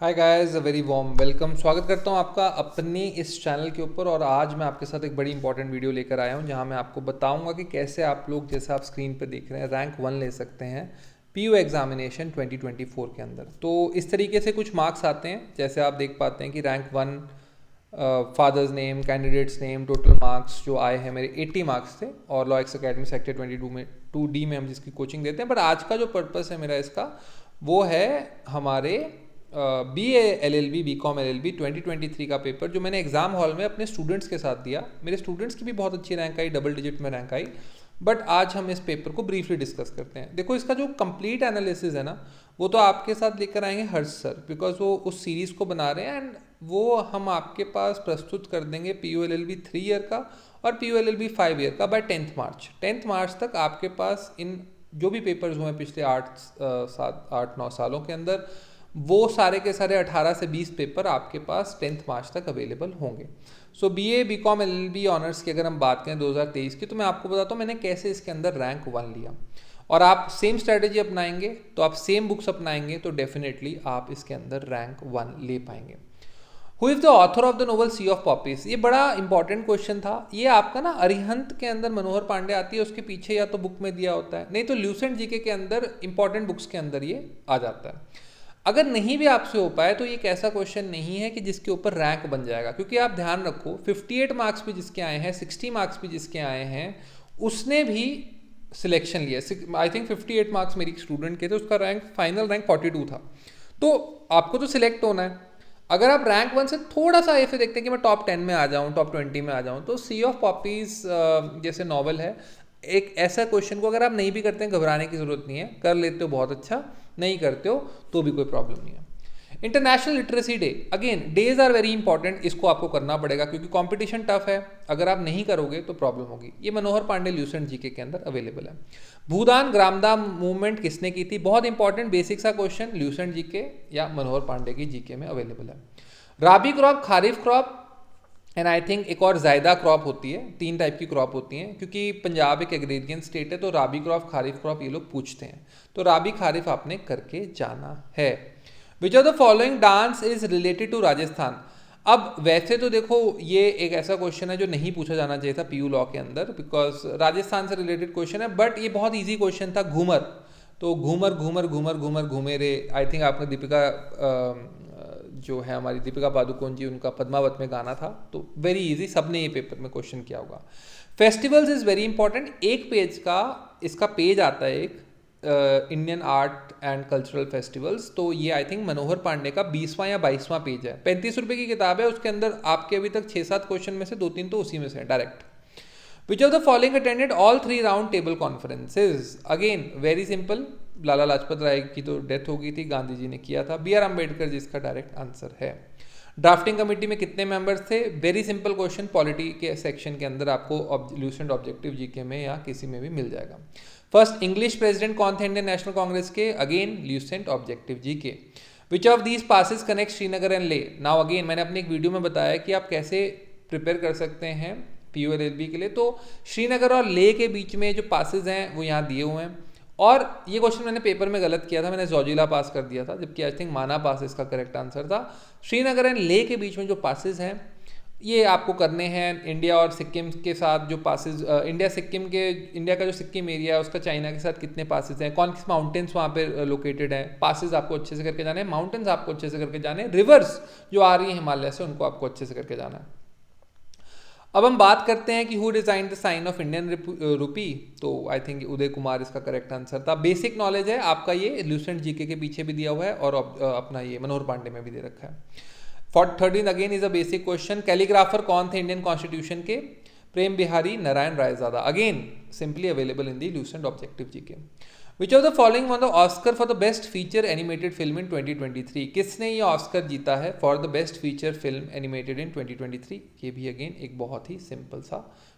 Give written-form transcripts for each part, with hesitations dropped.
Hi guys, a very warm welcome. स्वागत करता हूं आपका अपने इस चैनल के ऊपर। और आज मैं आपके साथ एक बड़ी इंपॉर्टेंट वीडियो लेकर आया हूं जहां मैं आपको बताऊंगा कि कैसे आप लोग, जैसे आप स्क्रीन पर देख रहे हैं, रैंक 1 ले सकते हैं पीयू एग्जामिनेशन 2024 के अंदर। तो इस तरीके से कुछ मार्क्स आते हैं, जैसे आप देख पाते हैं कि rank 1, father's name, candidates name, total marks जो आए हैं मेरे 80 मार्क्स थे। और लॉ एक्स अकेडमी सेक्टर 22 में 2D में हम जिसकी कोचिंग देते हैं। बट आज का जो पर्पस है मेरा इसका, वो है हमारे BA LLB BCom LLB 2023 का पेपर जो मैंने एग्जाम हॉल में अपने स्टूडेंट्स के साथ दिया। मेरे स्टूडेंट्स की भी बहुत अच्छी रैंक आई, डबल डिजिट में रैंक आई। बट आज हम इस पेपर को ब्रीफली डिस्कस करते हैं। देखो, इसका जो कंप्लीट एनालिसिस है ना, वो तो आपके साथ लेकर आएंगे हर्ष सर, बिकॉज वो उस सीरीज को बना रहे हैं। एंड वो हम आपके पास प्रस्तुत कर देंगे PU LLB 3 ईयर का और PU LLB 5 ईयर का बाय 10th मार्च। 10th मार्च तक आपके पास इन जो भी पेपर्स हुए हैं पिछले 8-9 सालों के अंदर, वो सारे के सारे 18 से 20 पेपर आपके पास 10th मार्च तक अवेलेबल होंगे। सो BA BCom LLB ऑनर्स की अगर हम बात करें 2023 की, तो मैं आपको बताता हूँ मैंने कैसे इसके अंदर रैंक 1 लिया। और आप सेम स्ट्रैटेजी अपनाएंगे, तो आप सेम बुक्स अपनाएंगे, तो डेफिनेटली आप इसके अंदर रैंक 1 ले पाएंगे। Who is the author of the novel Sea of Poppies? ये बड़ा इंपॉर्टेंट क्वेश्चन था। ये आपका ना अरिहंत के अंदर मनोहर पांडे आती है, उसके पीछे या तो बुक में दिया होता है, नहीं तो ल्यूसेंट जीके के अंदर इंपॉर्टेंट बुक्स के अंदर ये आ जाता है। अगर नहीं भी आपसे हो पाए तो ये एक ऐसा क्वेश्चन नहीं है कि जिसके ऊपर रैंक बन जाएगा, क्योंकि आप ध्यान रखो 58 मार्क्स भी जिसके आए हैं, 60 मार्क्स भी जिसके आए हैं, उसने भी सिलेक्शन लिया। आई थिंक 58 मार्क्स मेरी स्टूडेंट के थे, उसका रैंक फाइनल रैंक 42 था। तो आपको तो सिलेक्ट होना है। अगर आप रैंक 1 से थोड़ा सा ऐसे देखते हैं कि मैं टॉप 10 में आ जाऊं, टॉप 20 में आ जाऊं, तो सी ऑफ पॉपीज जैसे नॉवल है, एक ऐसा क्वेश्चन को अगर आप नहीं भी करते हैं, घबराने की जरूरत नहीं है। कर लेते हो बहुत अच्छा, नहीं करते हो तो भी कोई प्रॉब्लम नहीं है। International literacy day, again days are very important, इसको आपको करना पड़ेगा क्योंकि कंपटीशन टफ है। अगर आप नहीं करोगे तो प्रॉब्लम होगी। ये मनोहर पांडे ल्यूसेंट जीके के अंदर अवेलेबल है। भूदान ग्रामदान मूवमेंट किसने की थी? बहुत इंपॉर्टेंट बेसिक सा क्वेश्चन, ल्यूसेंट जीके या मनोहर पांडे की जीके में अवेलेबल है। Rabi crop, kharif crop and I think एक और जायदा क्रॉप होती है। 3 टाइप की क्रॉप होती हैं, क्योंकि पंजाब एक एग्रेरियन स्टेट है, तो राबी क्रॉप, खारिफ क्रॉप ये लोग पूछते हैं। तो राबी खारिफ आपने करके जाना है। Which of the following dance is related to Rajasthan? अब वैसे तो देखो, ये एक ऐसा क्वेश्चन है जो नहीं पूछा जाना चाहिए था पीयू लॉ के अंदर, बिकॉज राजस्थान से रिलेटेड क्वेश्चन है। बट ये बहुत ईजी क्वेश्चन था, घूमर। तो घूमर घूमर घूमर घूमर घूमे रे, आई थिंक आपने दीपिका जो है हमारी दीपिका पादुकोण जी, उनका पद्मावत में गाना था। तो वेरी इजी, सबने ये पेपर में क्वेश्चन किया होगा। Festivals is very important. एक पेज का इसका पेज आता है, एक Indian art and cultural festivals. तो ये आई थिंक मनोहर पांडे का 20वां या 22वां पेज है। 35 रुपये की किताब है, उसके अंदर आपके अभी तक 6-7 क्वेश्चन में से 2-3 तो उसी में से direct. Which of the following attended all 3 round table conferences? Again very simple, Lala Lajpat Rai की तो डेथ हो गई थी, गांधी जी ने किया था। BR अम्बेडकर जिसका डायरेक्ट आंसर है। ड्राफ्टिंग कमेटी में कितने मेंबर्स थे? वेरी सिंपल क्वेश्चन, पॉलिटी के सेक्शन के अंदर आपको ल्यूसेंट ऑब्जेक्टिव जीके में या किसी में भी मिल जाएगा। फर्स्ट इंग्लिश प्रेसिडेंट कौन थे इंडियन नेशनल कांग्रेस के? Again Lucent objective GK. Which of these passes connect Srinagar and ले? नाउ अगेन मैंने अपनी एक वीडियो में बताया कि आप कैसे प्रिपेयर कर सकते हैं PU-LLB के लिए। तो श्रीनगर और ले के बीच में जो पासिस हैं वो यहाँ दिए हुए हैं। और ये क्वेश्चन मैंने पेपर में गलत किया था, मैंने जोजिला पास कर दिया था, जबकि आई थिंक माना पास इसका करेक्ट आंसर था। श्रीनगर एंड ले के बीच में जो पासिस हैं ये आपको करने हैं। इंडिया और सिक्किम के साथ जो पासिस, इंडिया का जो सिक्किम एरिया है उसका चाइना के साथ कितने पासिस हैं, कौन किस माउंटेन्स वहाँ पे लोकेटेड है, पासिस आपको अच्छे से करके जाने हैं, माउंटेन्स आपको अच्छे से करके जाने हैं, रिवर्स जो आ रही है हिमालय से उनको आपको अच्छे से करके जाना है। अब हम बात करते हैं कि who design the sign of Indian rupee? तो आई थिंक उदय कुमार इसका करेक्ट आंसर था। बेसिक नॉलेज है आपका, ये ल्यूसेंट जीके के पीछे भी दिया हुआ है और अपना ये मनोहर पांडे में भी दे रखा है। 13 again is a basic question. Calligrapher कौन थे इंडियन कॉन्स्टिट्यूशन के? Prem Behari Narayan Raizada, again simply available in the Lucent objective GK. Which of the following won the Oscar for the best feature animated film in 2023? किसने ये ऑस्कर जीता है for the best feature film animated in 2023? ये भी again एक बहुत ही simple सा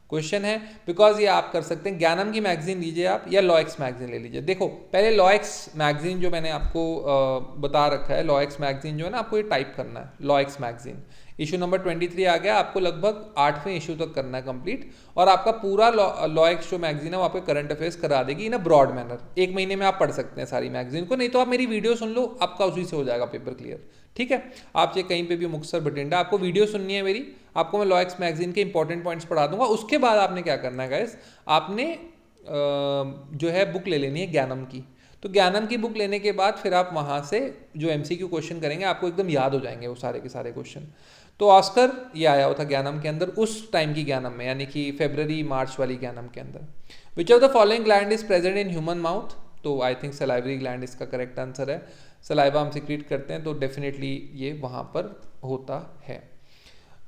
क्वेश्चन है, बिकॉज ये आप कर सकते हैं। ज्ञानम की मैगजीन लीजिए आप, या लॉ एक्स मैगजीन ले लीजिए। देखो पहले लॉ एक्स मैगजीन जो मैंने आपको बता रखा है, लॉ एक्स मैगजीन जो है ना, आपको ये टाइप करना है law x magazine. Issue number 23 आ गया, आपको लगभग 8वें इशू तक करना है कंप्लीट, और आपका पूरा लॉ एक्स जो मैगजीन है वो आपको करंट अफेयर्स करा देगी इन अ ब्रॉड मैनर। 1 महीने में आप पढ़ सकते हैं सारी मैगजीन को, नहीं तो आप मेरी वीडियो सुन लो, आपका उसी से हो जाएगा पेपर क्लियर। ठीक है, आप चाहे कहीं पे भी मुक्तसर बठिंडा, आपको वीडियो सुननी है मेरी, आपको मैं लॉ एक्स मैगजीन के इंपॉर्टेंट पॉइंट्स पढ़ा दूंगा। उसके बाद आपने क्या करना है गाइस, आपने जो है बुक ले लेनी है ज्ञानम की। तो ज्ञानम की बुक लेने के बाद फिर आप वहाँ से जो MCQ क्वेश्चन करेंगे आपको एकदम याद हो जाएंगे वो सारे के सारे क्वेश्चन। तो ऑस्कर ये आया हुआ था ज्ञानम के अंदर, उस टाइम की ज्ञानम में, यानी कि फरवरी मार्च वाली ज्ञानम के अंदर। विच of the following gland is present in human mouth? तो आई थिंक सलाइवरी ग्लैंड इसका करेक्ट आंसर है। सलाइवा हम सिक्रीट करते हैं तो डेफिनेटली ये वहाँ पर होता है।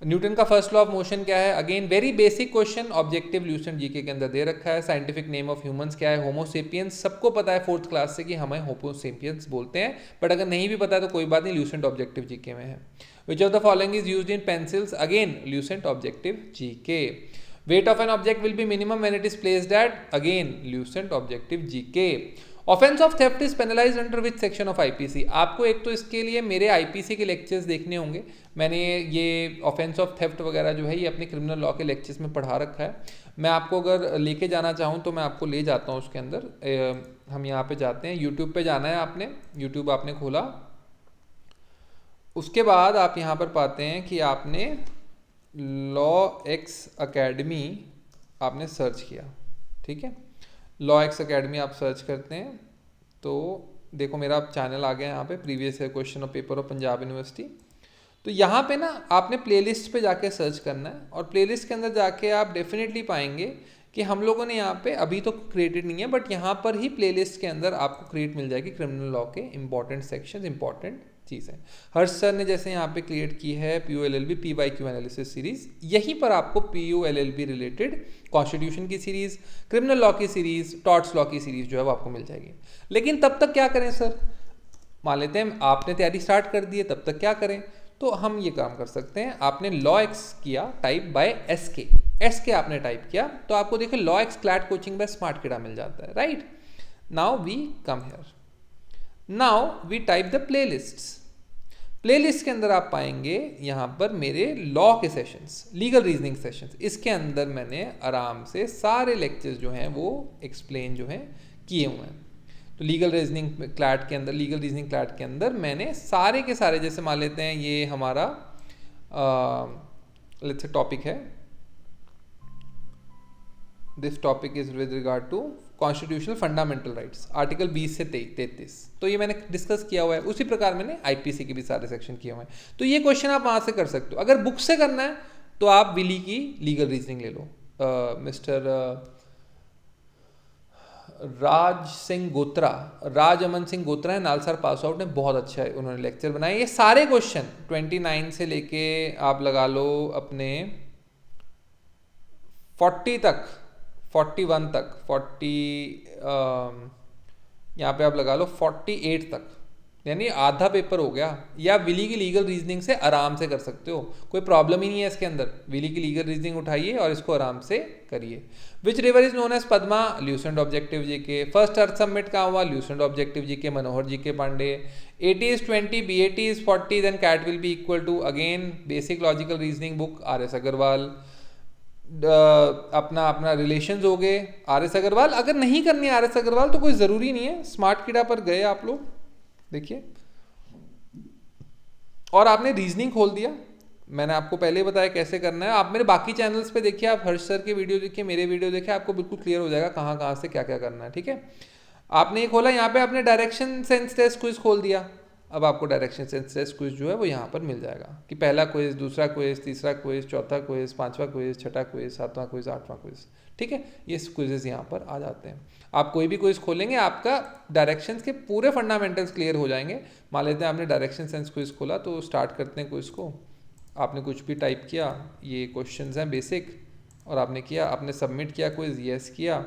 न्यूटन का फर्स्ट लॉ ऑफ मोशन क्या है? Again very basic question, objective Lucent GK के अंदर दे रखा है। साइंटिफिक नेम ऑफ ह्यूमंस क्या है? होमोसेपियंस। सबको पता है 4th क्लास से कि हमें होमोसेपियंस बोलते हैं, बट अगर नहीं भी पता है तो कोई बात नहीं, ल्यूसेंट ऑब्जेक्टिव जीके में है। Which of the following is used in pencils? Again Lucent objective GK. Weight of an object will be minimum when it is placed at? Again Lucent objective GK. Offence of theft is penalised under which section of IPC? आपको एक तो इसके लिए मेरे IPC के lectures देखने होंगे। मैंने ये ऑफेंस ऑफ थेफ्ट वगैरह जो है ये अपने क्रिमिनल लॉ के लेक्चर्स में पढ़ा रखा है। मैं आपको अगर लेके जाना चाहूँ तो मैं आपको ले जाता हूँ उसके अंदर। हम यहाँ पे जाते हैं, यूट्यूब पे जाना है आपने, यूट्यूब आपने खोला, उसके बाद आप यहाँ पर पाते हैं कि आपने लॉ एक्स अकेडमी आपने सर्च किया। ठीक है, लॉ एक्स अकेडमी आप सर्च करते हैं तो देखो मेरा चैनल आ गया यहाँ पे, प्रीवियस ईयर क्वेश्चन और पेपर ऑफ पंजाब यूनिवर्सिटी। तो यहाँ पे ना आपने प्लेलिस्ट पे जाके सर्च करना है, और प्लेलिस्ट के अंदर जाके आप डेफिनेटली पाएंगे कि हम लोगों ने यहाँ पे अभी तो क्रिएटेड नहीं है, बट यहाँ पर ही प्लेलिस्ट के अंदर आपको क्रिएट मिल जाएगी क्रिमिनल लॉ के इंपॉर्टेंट सेक्शंस, इंपॉर्टेंट चीज़ें। हर्ष सर ने जैसे यहाँ पे क्रिएट की है POLLB PYQ एनालिसिस सीरीज, यहीं पर आपको POLLB रिलेटेड कॉन्स्टिट्यूशन की सीरीज, क्रिमिनल लॉ की सीरीज, टॉर्ट्स लॉ की सीरीज जो है वो आपको मिल जाएगी। लेकिन तब तक क्या करें सर? मान लेते हैं आपने तैयारी स्टार्ट कर दी है, तब तक क्या करें? तो हम ये काम कर सकते हैं, आपने लॉ एक्स किया टाइप बाय SK आपने टाइप किया तो आपको देखिए law X CLAT coaching by smart Kida मिल जाता है, right? Now we come here, now we type the playlists. Playlist के अंदर आप पाएंगे यहाँ पर मेरे लॉ के सेशंस, लीगल रीजनिंग सेशंस, इसके अंदर मैंने आराम से सारे लेक्चर्स जो हैं वो एक्सप्लेन जो हैं किए हुए हैं। तो लीगल रीजनिंग क्लैट के अंदर, लीगल रीजनिंग क्लैट के अंदर मैंने सारे के सारे, जैसे मान लेते हैं ये हमारा लेट्स से टॉपिक है, this topic is with regard to constitutional fundamental rights, article 20 से 33, तो ये मैंने डिस्कस किया हुआ है। उसी प्रकार मैंने आईपीसी के भी सारे सेक्शन किए हुए हैं। तो ये क्वेश्चन आप वहाँ से कर सकते हो। अगर बुक से करना है तो आप विली की लीगल रीजनिंग ले लो, मिस्टर राज सिंह गोत्रा, राज अमन सिंह गोत्रा है, नालसार पास आउट ने, बहुत अच्छा है उन्होंने लेक्चर बनाया। ये सारे क्वेश्चन 29 से लेके आप लगा लो अपने 40 तक, 41 तक, 40 यहाँ पे आप लगा लो 48 तक, यानी आधा पेपर हो गया। या विली की लीगल रीजनिंग से आराम से कर सकते हो, कोई प्रॉब्लम ही नहीं है इसके अंदर। विली की लीगल रीजनिंग उठाइए और इसको आराम से करिए। Which river is known as Padma? Lucent objective GK. First Earth Summit कहाँ हुआ? Lucent objective GK, Manohar GK Pandey. 80 is 20, BAT is 40, then CAT will be equal to again basic logical reasoning book RS Agarwal. अपना relations हो गए RS Agarwal. अगर नहीं करनी है RS Agarwal तो कोई ज़रूरी नहीं है, स्मार्ट किडा पर गए आप लोग, देखिए, और आपने रीजनिंग खोल दिया। मैंने आपको पहले बताया कैसे करना है। आप मेरे बाकी चैनल्स पे देखिए, आप हर्ष सर के वीडियो देखिए, मेरे वीडियो देखिए, आपको बिल्कुल क्लियर हो जाएगा कहाँ कहाँ से क्या क्या करना है। ठीक है, आपने ये खोला, यहाँ पे आपने डायरेक्शन सेंस टेस्ट क्विज खोल दिया। अब आपको डायरेक्शन सेंस टेस्ट क्विज जो है वो यहाँ पर मिल जाएगा कि पहला क्विज, दूसरा क्विज, तीसरा क्विज, चौथा क्विज, पांचवा क्विज, छठा क्विज, सातवां क्विज, आठवां क्विज। ठीक है, ये क्विजेस यहाँ पर आ जाते हैं। आप कोई भी क्विज खोलेंगे आपका डायरेक्शंस के पूरे फंडामेंटल्स क्लियर हो जाएंगे। मान लेते हैं आपने डायरेक्शन सेंस क्विज खोला, तो स्टार्ट करते हैं क्विज को। आपने कुछ भी टाइप किया, ये क्वेश्चंस हैं बेसिक, और आपने किया, आपने सबमिट किया क्विज, येस किया,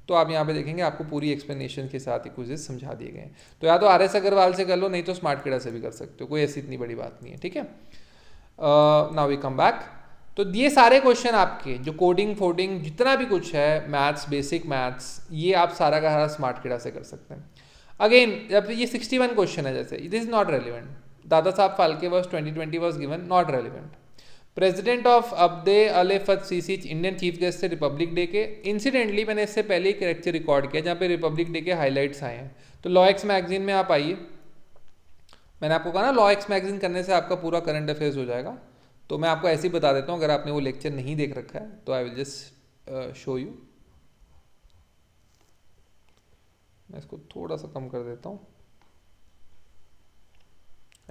तो आप यहाँ पे देखेंगे आपको पूरी एक्सप्लेनेशन के साथ ही क्विजेस समझा दिए गए। तो या तो RS अग्रवाल से कर लो, नहीं तो स्मार्ट किडा से भी कर सकते हो, कोई ऐसी इतनी बड़ी बात नहीं है। ठीक है, नाउ वी कम बैक। तो ये सारे क्वेश्चन आपके जो कोडिंग फोडिंग जितना भी कुछ है, मैथ्स, बेसिक मैथ्स, ये आप सारा का सारा स्मार्ट किडा से कर सकते हैं। अगेन जब ये 61 क्वेश्चन है, जैसे this is not relevant, Dada Saheb Phalke वर्स 2020 was given, not relevant. President of Abdel el Fattah Sisi Indian chief guest थे रिपब्लिक डे के। इंसिडेंटली मैंने इससे पहले एक लेक्चर रिकॉर्ड किया जहाँ पे रिपब्लिक डे के हाईलाइट्स आए हैं। तो लॉ एक्स मैगजीन में आप आइए, मैंने आपको कहा ना लॉ एक्स मैगजीन करने से आपका पूरा करंट अफेयर्स हो जाएगा। तो मैं आपको ऐसे ही बता देता हूँ, अगर आपने वो लेक्चर नहीं देख रखा है तो I will just show you. मैं इसको थोड़ा सा कम कर देता हूँ,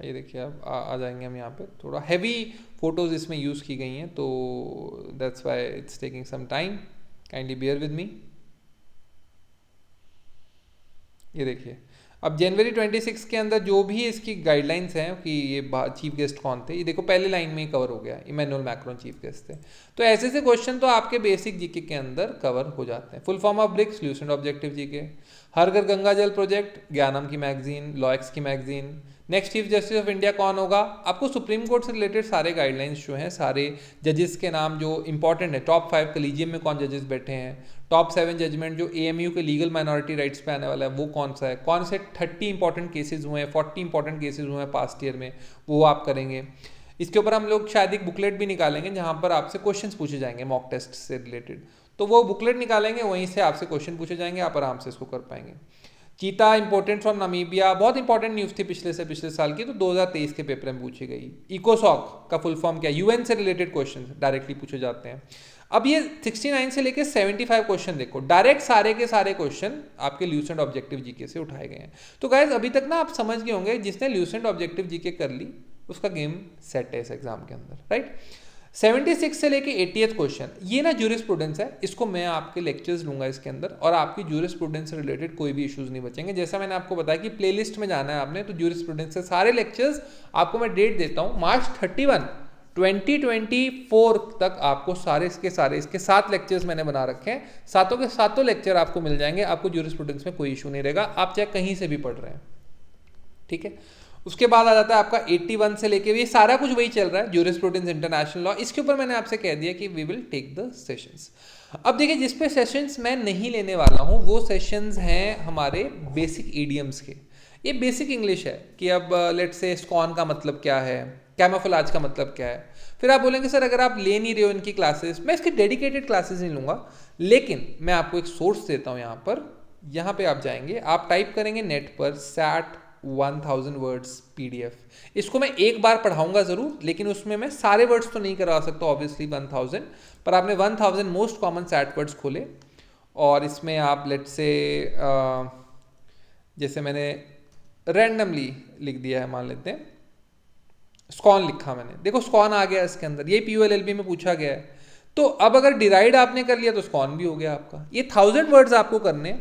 ये देखिए आप आ जाएंगे हम यहाँ पे। थोड़ा हैवी फोटोज़ इसमें यूज़ की गई हैं तो that's why it's taking some time, kindly bear with me. ये देखिए, अब जनवरी 26 के अंदर जो भी इसकी गाइडलाइंस हैं कि ये चीफ गेस्ट कौन थे, ये देखो पहले लाइन में ही कवर हो गया, इमैनुअल मैक्रोन चीफ गेस्ट थे। तो ऐसे से क्वेश्चन तो आपके बेसिक जीके के अंदर कवर हो जाते हैं। Full form of BRICS, Lucent objective GK. Har Ghar Ganga Jal project, Gyanam की मैगजीन, लॉ एक्स की magazine. Next chief justice of India कौन होगा, आपको सुप्रीम कोर्ट से रिलेटेड सारे गाइडलाइंस जो हैं, सारे जजेस के नाम जो इंपॉर्टेंट है, टॉप 5 कलीजियम में कौन जजेस बैठे हैं, टॉप 7 जजमेंट जो एएमयू के लीगल माइनॉरिटी राइट्स पे आने वाला है वो कौन सा है, कौन से 30 इंपॉर्टेंट केसेस हुए हैं, 40 इंपॉर्टेंट केसेस हुए हैं पास्ट ईयर में, वो आप करेंगे। इसके ऊपर हम लोग शायद एक बुकलेट भी निकालेंगे जहाँ पर आपसे क्वेश्चंस पूछे जाएंगे मॉक टेस्ट से रिलेटेड, तो वो बुकलेट निकालेंगे, वहीं से आपसे क्वेश्चन पूछे जाएंगे, आप आराम से इसको कर पाएंगे। चीता इंपोर्टेंट फ्रॉम नामीबिया, बहुत इंपॉर्टेंट न्यूज़ थी पिछले साल की, तो 2023 के पेपर में पूछी गई। इकोसॉक का फुल फॉर्म क्या है, यूएन से रिलेटेड क्वेश्चन डायरेक्टली पूछे जाते हैं। अब ये 69 से लेके 75 क्वेश्चन देखो, डायरेक्ट सारे के सारे क्वेश्चन आपके ल्यूसेंट ऑब्जेक्टिव जीके से उठाए गए हैं। तो गाइस अभी तक ना आप समझ गए होंगे, जिसने ल्यूसेंट ऑब्जेक्टिव जीके कर ली उसका गेम सेट है इस एग्जाम के अंदर, राइट। 76 से लेके 80th क्वेश्चन, ये ना ज्यूरिस्प्रूडेंस है, इसको मैं आपके लेक्चर्स लूंगा इसके अंदर, और आपकी ज्यूरिस्प्रूडेंस से रिलेटेड कोई भी इश्यूज नहीं बचेंगे। जैसा मैंने आपको बताया कि प्लेलिस्ट में जाना है आपने, तो ज्यूरिस्प्रूडेंस से सारे लेक्चर्स आपको मैं डेट देता हूँ, मार्च 31 2024 तक आपको सारे इसके 7 लेक्चर्स मैंने बना रखे हैं, सातों के सातों लेक्चर आपको मिल जाएंगे, आपको ज्यूरिस्प्रूडेंस में कोई इशू नहीं रहेगा, आप चाहे कहीं से भी पढ़ रहे हैं, ठीक है। उसके बाद आ जाता है आपका 81 से लेके, ये सारा कुछ वही चल रहा है, ज्यूरिस्प्रूडेंस, इंटरनेशनल लॉ, इसके ऊपर मैंने आपसे कह दिया कि we will take the sessions. अब देखिए जिस पे सेशंस मैं नहीं लेने वाला हूँ वो सेशंस हैं हमारे बेसिक ईडियम्स के। ये बेसिक इंग्लिश है कि अब लेट्स से स्कॉन का मतलब क्या है, कैमोफ्लेज का मतलब क्या है। फिर आप बोलेंगे सर अगर आप ले नहीं रहे हो इनकी क्लासेस, मैं इसकी डेडिकेटेड क्लासेस नहीं लूँगा, लेकिन मैं आपको एक सोर्स देता हूँ यहाँ पे आप जाएंगे, आप टाइप करेंगे नेट पर SAT 1000 वर्ड्स PDF। इसको मैं एक बार पढ़ाऊंगा ज़रूर, लेकिन उसमें मैं सारे वर्ड्स तो नहीं करवा सकता ऑब्वियसली 1000, पर आपने 1000 मोस्ट कॉमन SAT वर्ड्स खोले और इसमें आप लेट से जैसे मैंने रैंडमली लिख दिया है, मान लेते हैं स्कॉन लिखा मैंने, देखो स्कॉन आ गया इसके अंदर, ये PULLB में पूछा गया है। तो अब अगर डिराइड आपने कर लिया तो स्कॉन भी हो गया आपका। ये 1000 वर्ड्स आपको करने,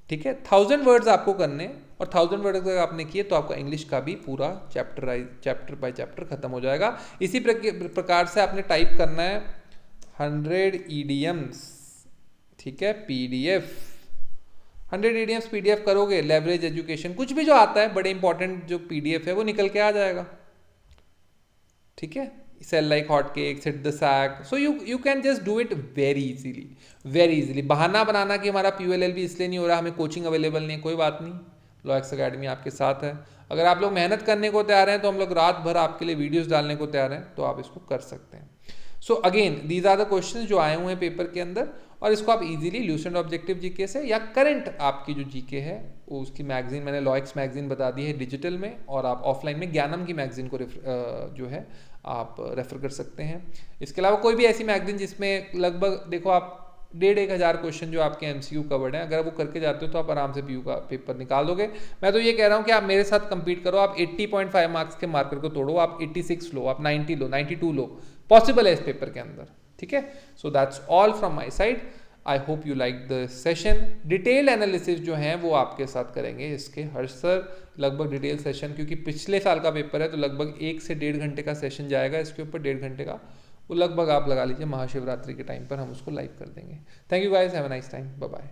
ठीक है, 1000 वर्ड्स आपको करने, और 1000 वर्ड अगर आपने किए तो आपका इंग्लिश का भी पूरा चैप्टर बाय चैप्टर खत्म हो जाएगा। इसी प्रकार से आपने टाइप करना है 100 idioms, ठीक है, PDF 100 idioms PDF करोगे, लेवरेज एजुकेशन, कुछ भी जो आता है बड़े इंपॉर्टेंट जो PDF है वो निकल के आ जाएगा, ठीक है। Sell like hot cakes, hit the sack, so you can just do it very easily. बहाना बनाना कि हमारा PULLB इसलिए नहीं हो रहा, हमें कोचिंग अवेलेबल नहीं है, कोई बात नहीं, लॉ एक्स अकेडमी आपके साथ है। अगर आप लोग मेहनत करने को तैयार हैं तो हम लोग रात भर आपके लिए वीडियोस डालने को तैयार हैं, तो आप इसको कर सकते हैं। So again these are the questions जो आए हुए हैं पेपर के अंदर, और इसको आप इजीली ल्यूसेंट ऑब्जेक्टिव जीके से या करंट आपकी जो जीके है वो उसकी मैगजीन, मैंने लॉ एक्स मैगजीन बता दी है डिजिटल में, और आप ऑफलाइन में ज्ञानम की मैगजीन को जो है आप रेफर कर सकते हैं। इसके अलावा कोई भी ऐसी मैगजीन जिसमें लगभग देखो आप 1,500 क्वेश्चन जो आपके MCQ कवर्ड हैं, अगर वो करके जाते हो तो आप आराम से PU का पेपर निकाल दोगे। मैं तो ये कह रहा हूँ कि आप मेरे साथ कंपीट करो, आप 80.5 मार्क्स के मार्कर को तोड़ो, आप 86 लो, आप 90 लो, 92 लो, पॉसिबल है इस पेपर के अंदर, ठीक है। So that's all from my side, I hope you like the session. Detail analysis जो हैं वो आपके साथ करेंगे इसके हर्ष सर, लगभग डिटेल सेशन, क्योंकि पिछले साल का पेपर है तो लगभग 1 से 1.5 घंटे का सेशन जाएगा इसके ऊपर, 1.5 घंटे का, वो लगभग आप लगा लीजिए महाशिवरात्रि के टाइम पर हम उसको लाइव कर देंगे। Thank you guys, have a nice time, bye bye.